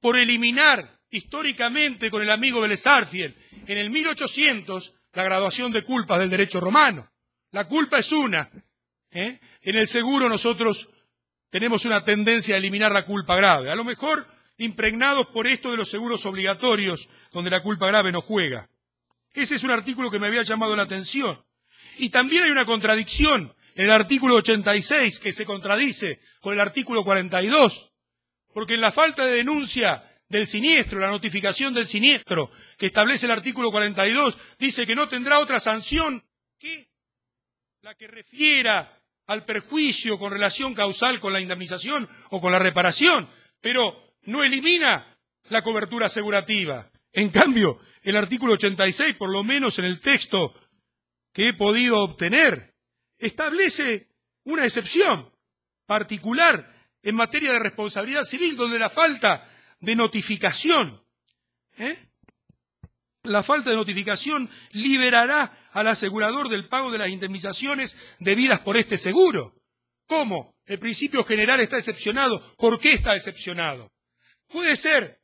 por eliminar históricamente con el amigo Vélez Arfiel en el 1800 la graduación de culpas del derecho romano. La culpa es una. En el seguro nosotros tenemos una tendencia a eliminar la culpa grave. A lo mejor impregnados por esto de los seguros obligatorios, donde la culpa grave no juega. Ese es un artículo que me había llamado la atención. Y también hay una contradicción en el artículo 86, que se contradice con el artículo 42, porque en la falta de denuncia del siniestro, la notificación del siniestro, que establece el artículo 42, dice que no tendrá otra sanción que la que refiera al perjuicio con relación causal con la indemnización o con la reparación, pero no elimina la cobertura asegurativa. En cambio, el artículo 86, por lo menos en el texto que he podido obtener, establece una excepción particular en materia de responsabilidad civil, donde la falta de notificación, liberará al asegurador del pago de las indemnizaciones debidas por este seguro. ¿Cómo? El principio general está excepcionado. ¿Por qué está excepcionado? Puede ser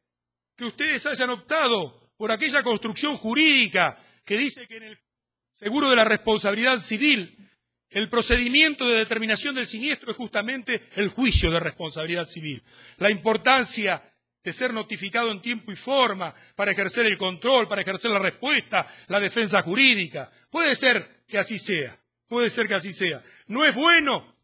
que ustedes hayan optado por aquella construcción jurídica que dice que en el seguro de la responsabilidad civil el procedimiento de determinación del siniestro es justamente el juicio de responsabilidad civil. La importancia de ser notificado en tiempo y forma para ejercer el control, para ejercer la respuesta, la defensa jurídica. Puede ser que así sea, puede ser que así sea. No es bueno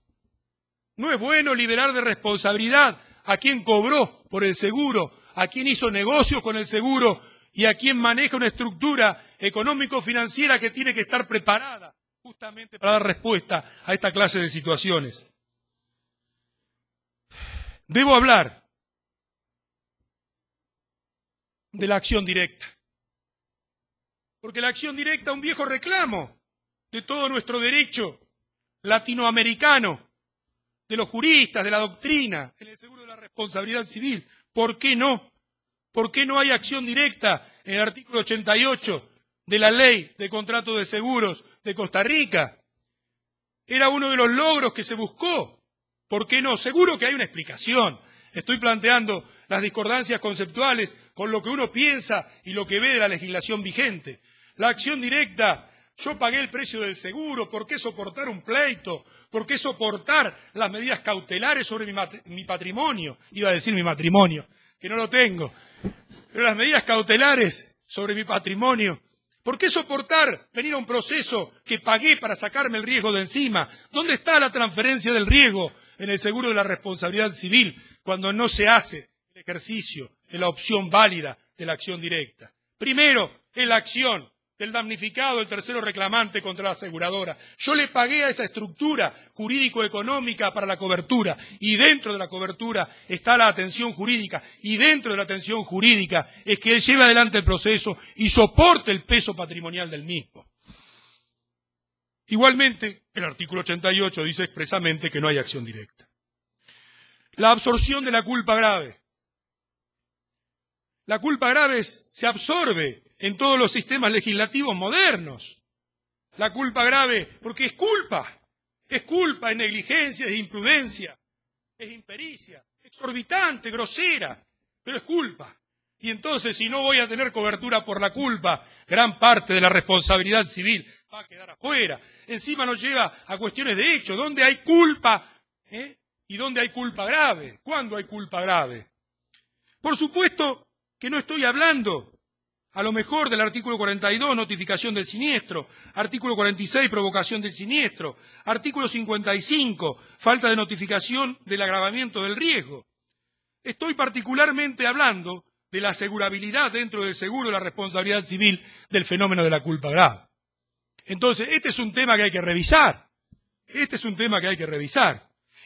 liberar de responsabilidad a quien cobró por el seguro, a quien hizo negocios con el seguro y a quien maneja una estructura económico-financiera que tiene que estar preparada justamente para dar respuesta a esta clase de situaciones. Debo hablar de la acción directa, porque la acción directa es un viejo reclamo de todo nuestro derecho latinoamericano, de los juristas, de la doctrina, en el seguro de la responsabilidad civil. ¿Por qué no? ¿Por qué no hay acción directa en el artículo 88 de la Ley de Contratos de Seguros de Costa Rica? Era uno de los logros que se buscó. ¿Por qué no? Seguro que hay una explicación. Estoy planteando las discordancias conceptuales con lo que uno piensa y lo que ve de la legislación vigente. La acción directa, yo pagué el precio del seguro, ¿por qué soportar un pleito? ¿Por qué soportar las medidas cautelares sobre mi patrimonio? Iba a decir mi matrimonio, que no lo tengo. Pero las medidas cautelares sobre mi patrimonio, ¿por qué soportar venir a un proceso que pagué para sacarme el riesgo de encima? ¿Dónde está la transferencia del riesgo en el seguro de la responsabilidad civil cuando no se hace el ejercicio de la opción válida de la acción directa? Primero, es la acción del damnificado, el tercero reclamante contra la aseguradora. Yo le pagué a esa estructura jurídico-económica para la cobertura, y dentro de la cobertura está la atención jurídica, y dentro de la atención jurídica es que él lleve adelante el proceso y soporte el peso patrimonial del mismo. Igualmente, el artículo 88 dice expresamente que no hay acción directa. La absorción de la culpa grave. La culpa grave se absorbe en todos los sistemas legislativos modernos. La culpa grave, porque es culpa, es negligencia, es imprudencia, es impericia, exorbitante, grosera, pero es culpa. Y entonces, si no voy a tener cobertura por la culpa, gran parte de la responsabilidad civil va a quedar afuera. Encima nos lleva a cuestiones de hecho, ¿dónde hay culpa? ¿Y dónde hay culpa grave? ¿Cuándo hay culpa grave? Por supuesto que no estoy hablando a lo mejor del artículo 42, notificación del siniestro, artículo 46, provocación del siniestro, artículo 55, falta de notificación del agravamiento del riesgo. Estoy particularmente hablando de la asegurabilidad dentro del seguro de la responsabilidad civil del fenómeno de la culpa grave. Entonces, este es un tema que hay que revisar.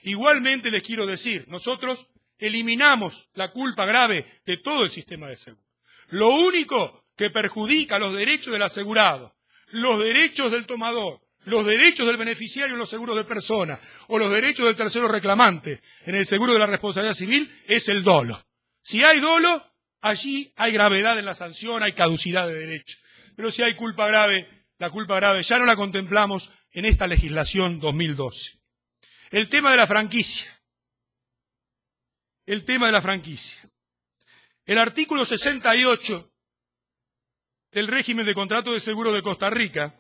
Igualmente les quiero decir, nosotros eliminamos la culpa grave de todo el sistema de seguro. Lo único que perjudica los derechos del asegurado, los derechos del tomador, los derechos del beneficiario en los seguros de persona o los derechos del tercero reclamante en el seguro de la responsabilidad civil es el dolo. Si hay dolo, allí hay gravedad en la sanción, hay caducidad de derecho. Pero si hay culpa grave, la culpa grave ya no la contemplamos en esta legislación 2012. El tema de la franquicia. El artículo 68 del régimen de contrato de seguro de Costa Rica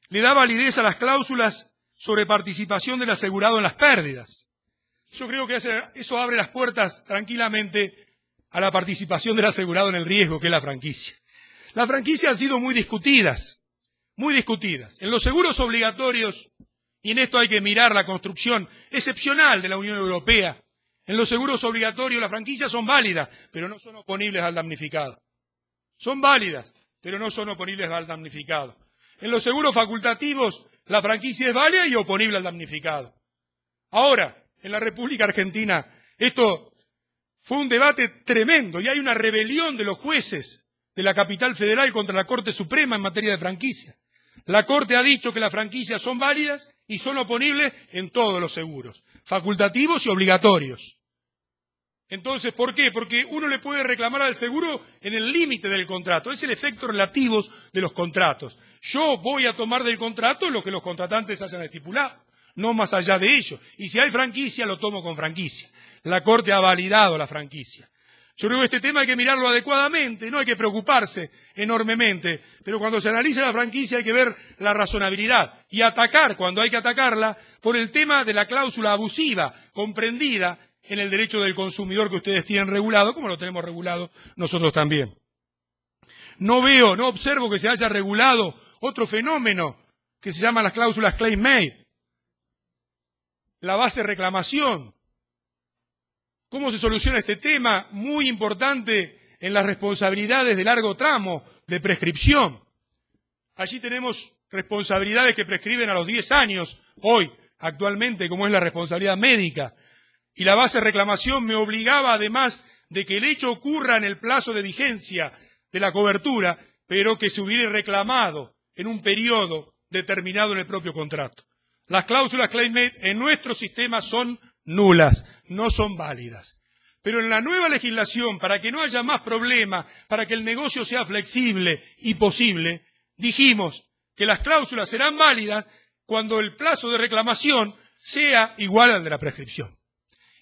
le da validez a las cláusulas sobre participación del asegurado en las pérdidas. Yo creo que eso abre las puertas tranquilamente a la participación del asegurado en el riesgo, que es la franquicia. Las franquicias han sido muy discutidas. En los seguros obligatorios, y en esto hay que mirar la construcción excepcional de la Unión Europea, en los seguros obligatorios las franquicias son válidas, pero no son oponibles al damnificado. Son válidas, pero no son oponibles al damnificado. En los seguros facultativos la franquicia es válida y oponible al damnificado. Ahora, en la República Argentina, esto fue un debate tremendo y hay una rebelión de los jueces de la capital federal contra la Corte Suprema en materia de franquicia. La Corte ha dicho que las franquicias son válidas y son oponibles en todos los seguros, facultativos y obligatorios. Entonces, ¿por qué? Porque uno le puede reclamar al seguro en el límite del contrato. Es el efecto relativo de los contratos. Yo voy a tomar del contrato lo que los contratantes hayan estipulado, no más allá de ello. Y si hay franquicia, lo tomo con franquicia. La Corte ha validado la franquicia. Yo creo que este tema hay que mirarlo adecuadamente, no hay que preocuparse enormemente, pero cuando se analiza la franquicia hay que ver la razonabilidad y atacar, cuando hay que atacarla, por el tema de la cláusula abusiva comprendida en el derecho del consumidor que ustedes tienen regulado, como lo tenemos regulado nosotros también. No observo que se haya regulado otro fenómeno que se llama las cláusulas claim made, la base reclamación. ¿Cómo se soluciona este tema? Muy importante en las responsabilidades de largo tramo de prescripción. Allí tenemos responsabilidades que prescriben a los 10 años, hoy, actualmente, como es la responsabilidad médica. Y la base de reclamación me obligaba, además de que el hecho ocurra en el plazo de vigencia de la cobertura, pero que se hubiera reclamado en un periodo determinado en el propio contrato. Las cláusulas claim made en nuestro sistema son nulas, no son válidas. Pero en la nueva legislación, para que no haya más problemas, para que el negocio sea flexible y posible, dijimos que las cláusulas serán válidas cuando el plazo de reclamación sea igual al de la prescripción.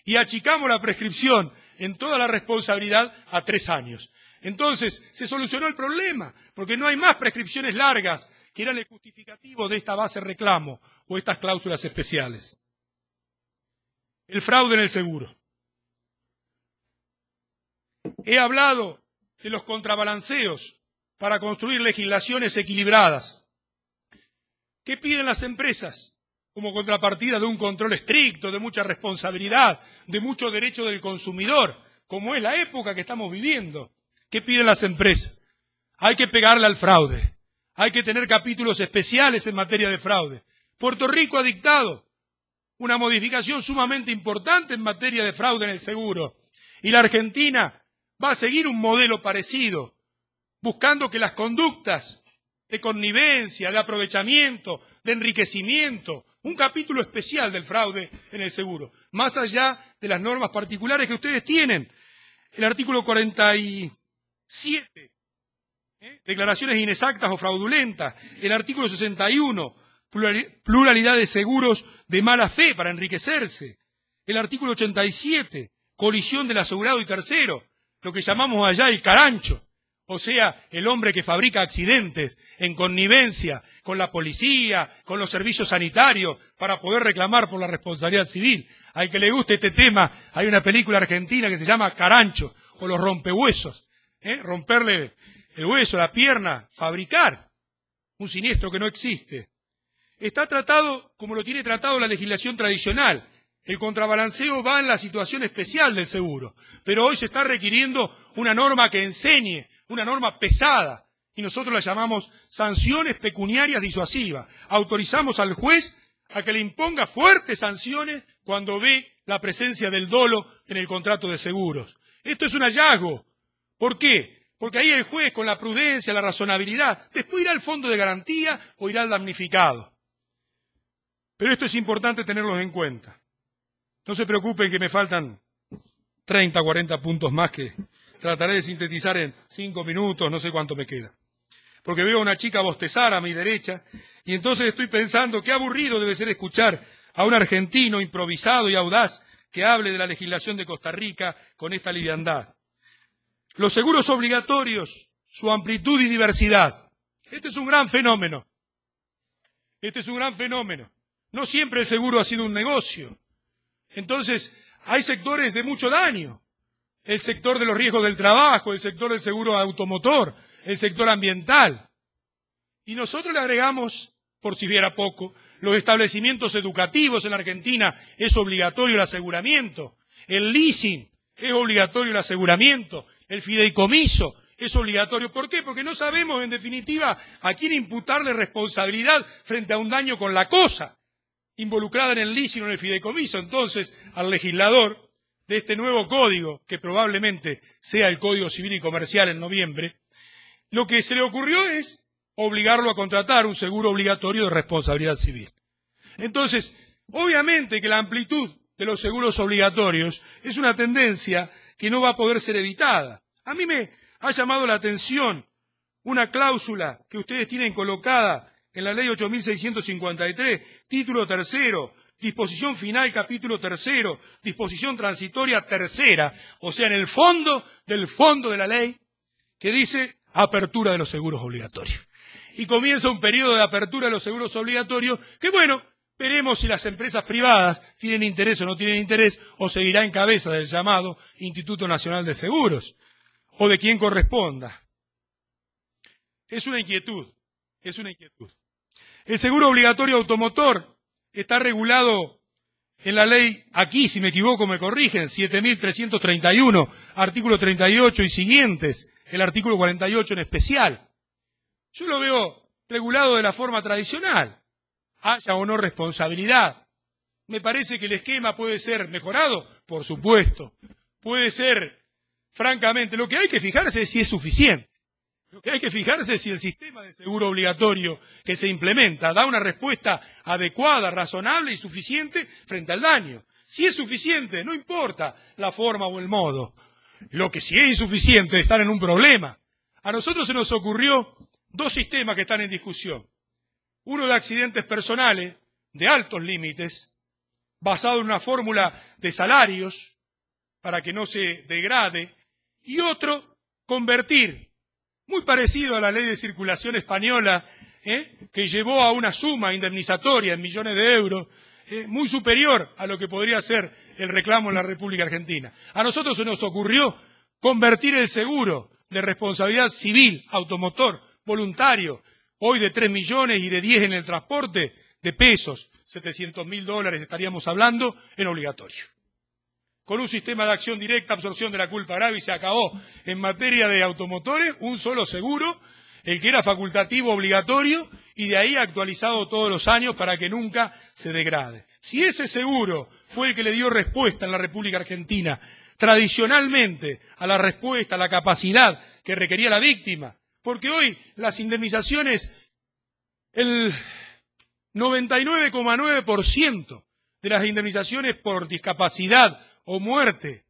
Y achicamos la prescripción en toda la responsabilidad a 3 años. Entonces, se solucionó el problema, porque no hay más prescripciones largas, que eran el justificativo de esta base reclamo o estas cláusulas especiales. El fraude en el seguro. He hablado de los contrabalanceos para construir legislaciones equilibradas. ¿Qué piden las empresas? Como contrapartida de un control estricto, de mucha responsabilidad, de mucho derecho del consumidor, como es la época que estamos viviendo. ¿Qué piden las empresas? Hay que pegarle al fraude. Hay que tener capítulos especiales en materia de fraude. Puerto Rico ha dictado una modificación sumamente importante en materia de fraude en el seguro. Y la Argentina va a seguir un modelo parecido, buscando que las conductas de connivencia, de aprovechamiento, de enriquecimiento, un capítulo especial del fraude en el seguro, más allá de las normas particulares que ustedes tienen. El artículo 47, declaraciones inexactas o fraudulentas. El artículo 61, pluralidad de seguros de mala fe para enriquecerse. El artículo 87, colisión del asegurado y tercero, lo que llamamos allá el carancho. O sea, el hombre que fabrica accidentes en connivencia con la policía, con los servicios sanitarios, para poder reclamar por la responsabilidad civil. Al que le guste este tema, hay una película argentina que se llama Carancho, o los rompehuesos. Romperle el hueso, la pierna, fabricar un siniestro que no existe. Está tratado como lo tiene tratado la legislación tradicional. El contrabalanceo va en la situación especial del seguro, pero hoy se está requiriendo una norma que enseñe, una norma pesada, y nosotros la llamamos sanciones pecuniarias disuasivas. Autorizamos al juez a que le imponga fuertes sanciones cuando ve la presencia del dolo en el contrato de seguros. Esto es un hallazgo. ¿Por qué? Porque ahí el juez, con la prudencia, la razonabilidad, después irá al fondo de garantía o irá al damnificado. Pero esto es importante tenerlo en cuenta. No se preocupen que me faltan 30, 40 puntos más que trataré de sintetizar en 5 minutos, no sé cuánto me queda. Porque veo a una chica bostezar a mi derecha y entonces estoy pensando qué aburrido debe ser escuchar a un argentino improvisado y audaz que hable de la legislación de Costa Rica con esta liviandad. Los seguros obligatorios, su amplitud y diversidad. Este es un gran fenómeno. Este es un gran fenómeno. No siempre el seguro ha sido un negocio. Entonces, hay sectores de mucho daño. El sector de los riesgos del trabajo, el sector del seguro automotor, el sector ambiental. Y nosotros le agregamos, por si viera poco, los establecimientos educativos en la Argentina es obligatorio el aseguramiento. El leasing es obligatorio el aseguramiento. El fideicomiso es obligatorio. ¿Por qué? Porque no sabemos, en definitiva, a quién imputarle responsabilidad frente a un daño con la cosa involucrada en el leasing o en el fideicomiso. Entonces, al legislador de este nuevo código, que probablemente sea el Código Civil y Comercial en noviembre, lo que se le ocurrió es obligarlo a contratar un seguro obligatorio de responsabilidad civil. Entonces, obviamente que la amplitud de los seguros obligatorios es una tendencia que no va a poder ser evitada. A mí me ha llamado la atención una cláusula que ustedes tienen colocada en la ley 8.653, título tercero, disposición final, capítulo tercero, disposición transitoria tercera, o sea, en el fondo del fondo de la ley, que dice apertura de los seguros obligatorios. Y comienza un periodo de apertura de los seguros obligatorios que, bueno, veremos si las empresas privadas tienen interés o no tienen interés, o seguirá en cabeza del llamado Instituto Nacional de Seguros, o de quien corresponda. Es una inquietud, es una inquietud. El seguro obligatorio automotor está regulado en la ley, aquí si me equivoco me corrigen, 7.331, artículo 38 y siguientes, el artículo 48 en especial. Yo lo veo regulado de la forma tradicional, haya o no responsabilidad. Me parece que el esquema puede ser mejorado, por supuesto. Puede ser, francamente, lo que hay que fijarse es si es suficiente. Lo que hay que fijarse es si el sistema de seguro obligatorio que se implementa da una respuesta adecuada, razonable y suficiente frente al daño. Si es suficiente, no importa la forma o el modo. Lo que sí es insuficiente es estar en un problema. A nosotros se nos ocurrió 2 sistemas que están en discusión. Uno de accidentes personales, de altos límites, basado en una fórmula de salarios, para que no se degrade, y otro, convertir, muy parecido a la ley de circulación española, que llevó a una suma indemnizatoria en millones de euros, muy superior a lo que podría ser el reclamo en la República Argentina. A nosotros se nos ocurrió convertir el seguro de responsabilidad civil, automotor, voluntario, hoy de 3 millones y de 10 en el transporte, de pesos, $700.000 estaríamos hablando, en obligatorio. Con un sistema de acción directa, absorción de la culpa grave, y se acabó en materia de automotores un solo seguro, el que era facultativo obligatorio, y de ahí actualizado todos los años para que nunca se degrade. Si ese seguro fue el que le dio respuesta en la República Argentina, tradicionalmente, a la respuesta, a la capacidad que requería la víctima, porque hoy las indemnizaciones, el 99,9% de las indemnizaciones por discapacidad o muerte,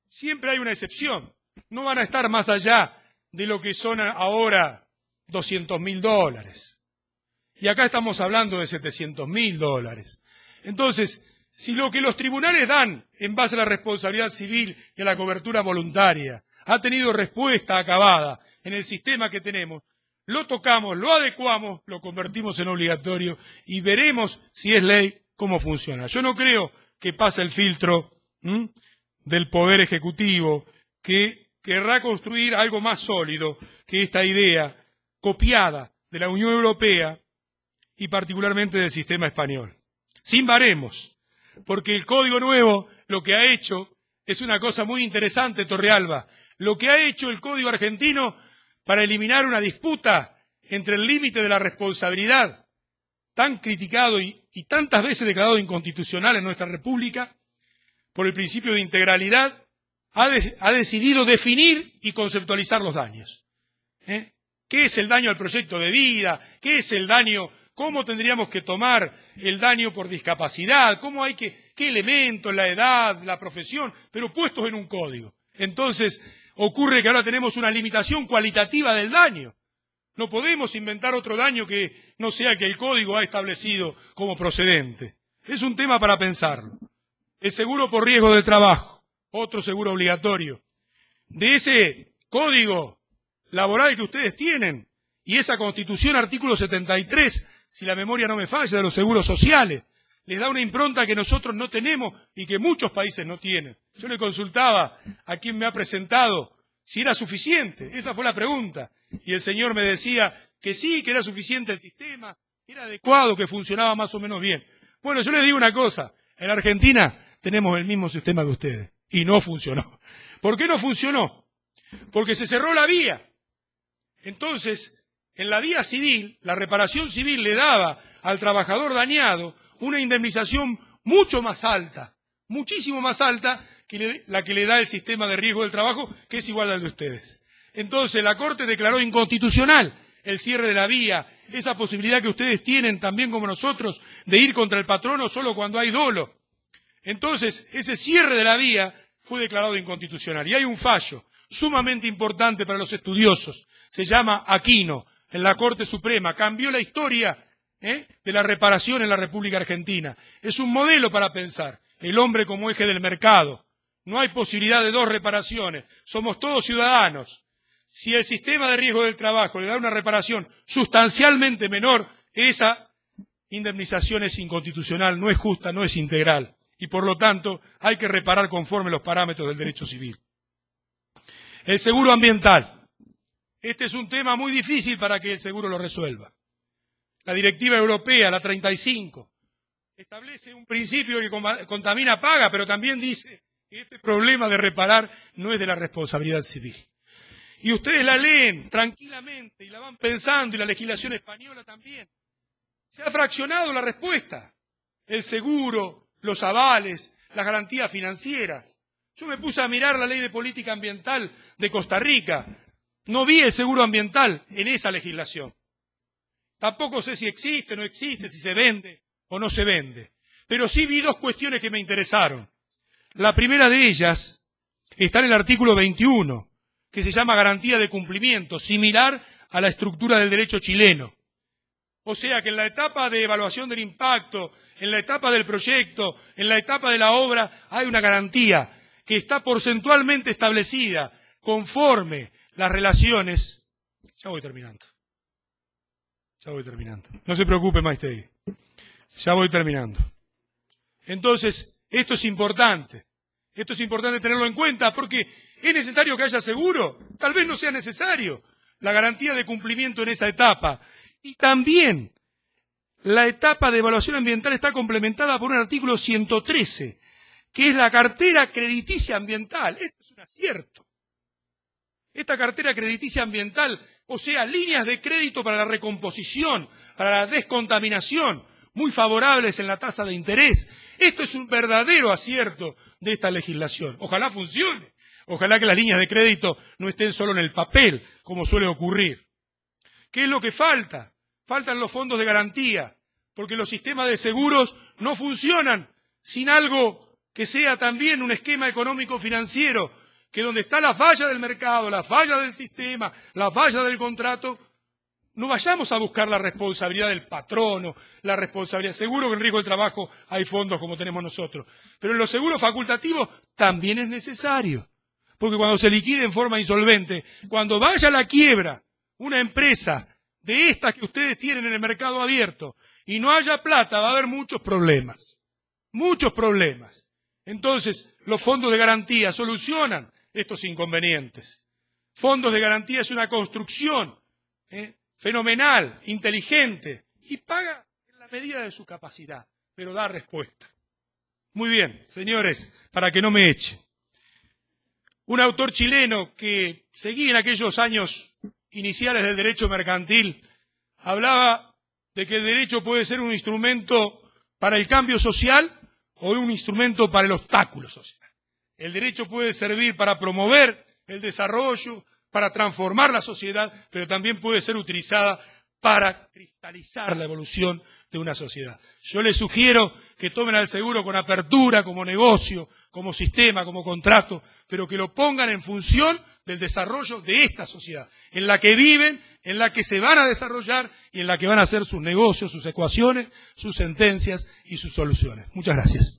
siempre hay una excepción, no van a estar más allá de lo que son ahora $200.000. Y acá estamos hablando de $700.000. Entonces, si lo que los tribunales dan en base a la responsabilidad civil y a la cobertura voluntaria ha tenido respuesta acabada en el sistema que tenemos, lo tocamos, lo adecuamos, lo convertimos en obligatorio y veremos si es ley cómo funciona. Yo no creo que pase el filtro del Poder Ejecutivo, que querrá construir algo más sólido que esta idea copiada de la Unión Europea y particularmente del sistema español. Sin baremos, porque el Código Nuevo lo que ha hecho es una cosa muy interesante, Torrealba. Lo que ha hecho el Código argentino para eliminar una disputa entre el límite de la responsabilidad, tan criticado y tantas veces declarado inconstitucional en nuestra República, por el principio de integralidad, ha decidido definir y conceptualizar los daños. ¿Qué es el daño al proyecto de vida? ¿Qué es el daño? ¿Cómo tendríamos que tomar el daño por discapacidad? ¿Qué elementos, la edad, la profesión, pero puestos en un código? Entonces, ocurre que ahora tenemos una limitación cualitativa del daño. No podemos inventar otro daño que no sea el que el código ha establecido como procedente. Es un tema para pensarlo. El seguro por riesgo del trabajo, otro seguro obligatorio. De ese código laboral que ustedes tienen y esa Constitución, artículo 73, si la memoria no me falla, de los seguros sociales, les da una impronta que nosotros no tenemos y que muchos países no tienen. Yo le consultaba a quien me ha presentado si era suficiente, esa fue la pregunta, y el señor me decía que sí, que era suficiente el sistema, que era adecuado, que funcionaba más o menos bien. Bueno, yo les digo una cosa, en Argentina tenemos el mismo sistema que ustedes, y no funcionó. ¿Por qué no funcionó? Porque se cerró la vía. Entonces, en la vía civil, la reparación civil le daba al trabajador dañado una indemnización mucho más alta, muchísimo más alta que la que le da el sistema de riesgo del trabajo, que es igual al de ustedes. Entonces, la Corte declaró inconstitucional el cierre de la vía, esa posibilidad que ustedes tienen también como nosotros de ir contra el patrono solo cuando hay dolo. Entonces, ese cierre de la vía fue declarado inconstitucional. Y hay un fallo sumamente importante para los estudiosos, se llama Aquino, en la Corte Suprema, cambió la historia de la reparación en la República Argentina. Es un modelo para pensar, el hombre como eje del mercado. No hay posibilidad de dos reparaciones, somos todos ciudadanos. Si el sistema de riesgo del trabajo le da una reparación sustancialmente menor, esa indemnización es inconstitucional, no es justa, no es integral. Y por lo tanto hay que reparar conforme los parámetros del derecho civil. El seguro ambiental. Este es un tema muy difícil para que el seguro lo resuelva. La directiva europea, la 35, establece un principio que contamina paga, pero también dice que este problema de reparar no es de la responsabilidad civil. Y ustedes la leen tranquilamente y la van pensando, y la legislación española también. Se ha fraccionado la respuesta. El seguro, los avales, las garantías financieras. Yo me puse a mirar la ley de política ambiental de Costa Rica. No vi el seguro ambiental en esa legislación. Tampoco sé si existe, no existe, si se vende o no se vende. Pero sí vi dos cuestiones que me interesaron. La primera de ellas está en el artículo 21, que se llama garantía de cumplimiento, similar a la estructura del derecho chileno. O sea que en la etapa de evaluación del impacto, en la etapa del proyecto, en la etapa de la obra, hay una garantía que está porcentualmente establecida conforme las relaciones. Ya voy terminando. No se preocupe, Maestegui. Ya voy terminando. Entonces, esto es importante. Esto es importante tenerlo en cuenta porque ¿es necesario que haya seguro? Tal vez no sea necesario la garantía de cumplimiento en esa etapa. Y también la etapa de evaluación ambiental está complementada por un artículo 113, que es la cartera crediticia ambiental. Esto es un acierto. Esta cartera crediticia ambiental, o sea, líneas de crédito para la recomposición, para la descontaminación, muy favorables en la tasa de interés. Esto es un verdadero acierto de esta legislación. Ojalá funcione. Ojalá que las líneas de crédito no estén solo en el papel, como suele ocurrir. ¿Qué es lo que falta? Faltan los fondos de garantía, porque los sistemas de seguros no funcionan sin algo que sea también un esquema económico-financiero, que donde está la falla del mercado, la falla del sistema, la falla del contrato, no vayamos a buscar la responsabilidad del patrono, la responsabilidad. Seguro que en riesgo del trabajo hay fondos como tenemos nosotros, pero en los seguros facultativos también es necesario, porque cuando se liquide en forma insolvente, cuando vaya a la quiebra una empresa de estas que ustedes tienen en el mercado abierto y no haya plata, va a haber muchos problemas. Muchos problemas. Entonces, los fondos de garantía solucionan estos inconvenientes. Fondos de garantía es una construcción fenomenal, inteligente, y paga en la medida de su capacidad, pero da respuesta. Muy bien, señores, para que no me echen. Un autor chileno que seguía en aquellos años iniciales del derecho mercantil hablaba de que el derecho puede ser un instrumento para el cambio social o un instrumento para el obstáculo social. El derecho puede servir para promover el desarrollo, para transformar la sociedad, pero también puede ser utilizada para cristalizar la evolución de una sociedad. Yo les sugiero que tomen al seguro con apertura, como negocio, como sistema, como contrato, pero que lo pongan en función del desarrollo de esta sociedad, en la que viven, en la que se van a desarrollar y en la que van a hacer sus negocios, sus ecuaciones, sus sentencias y sus soluciones. Muchas gracias.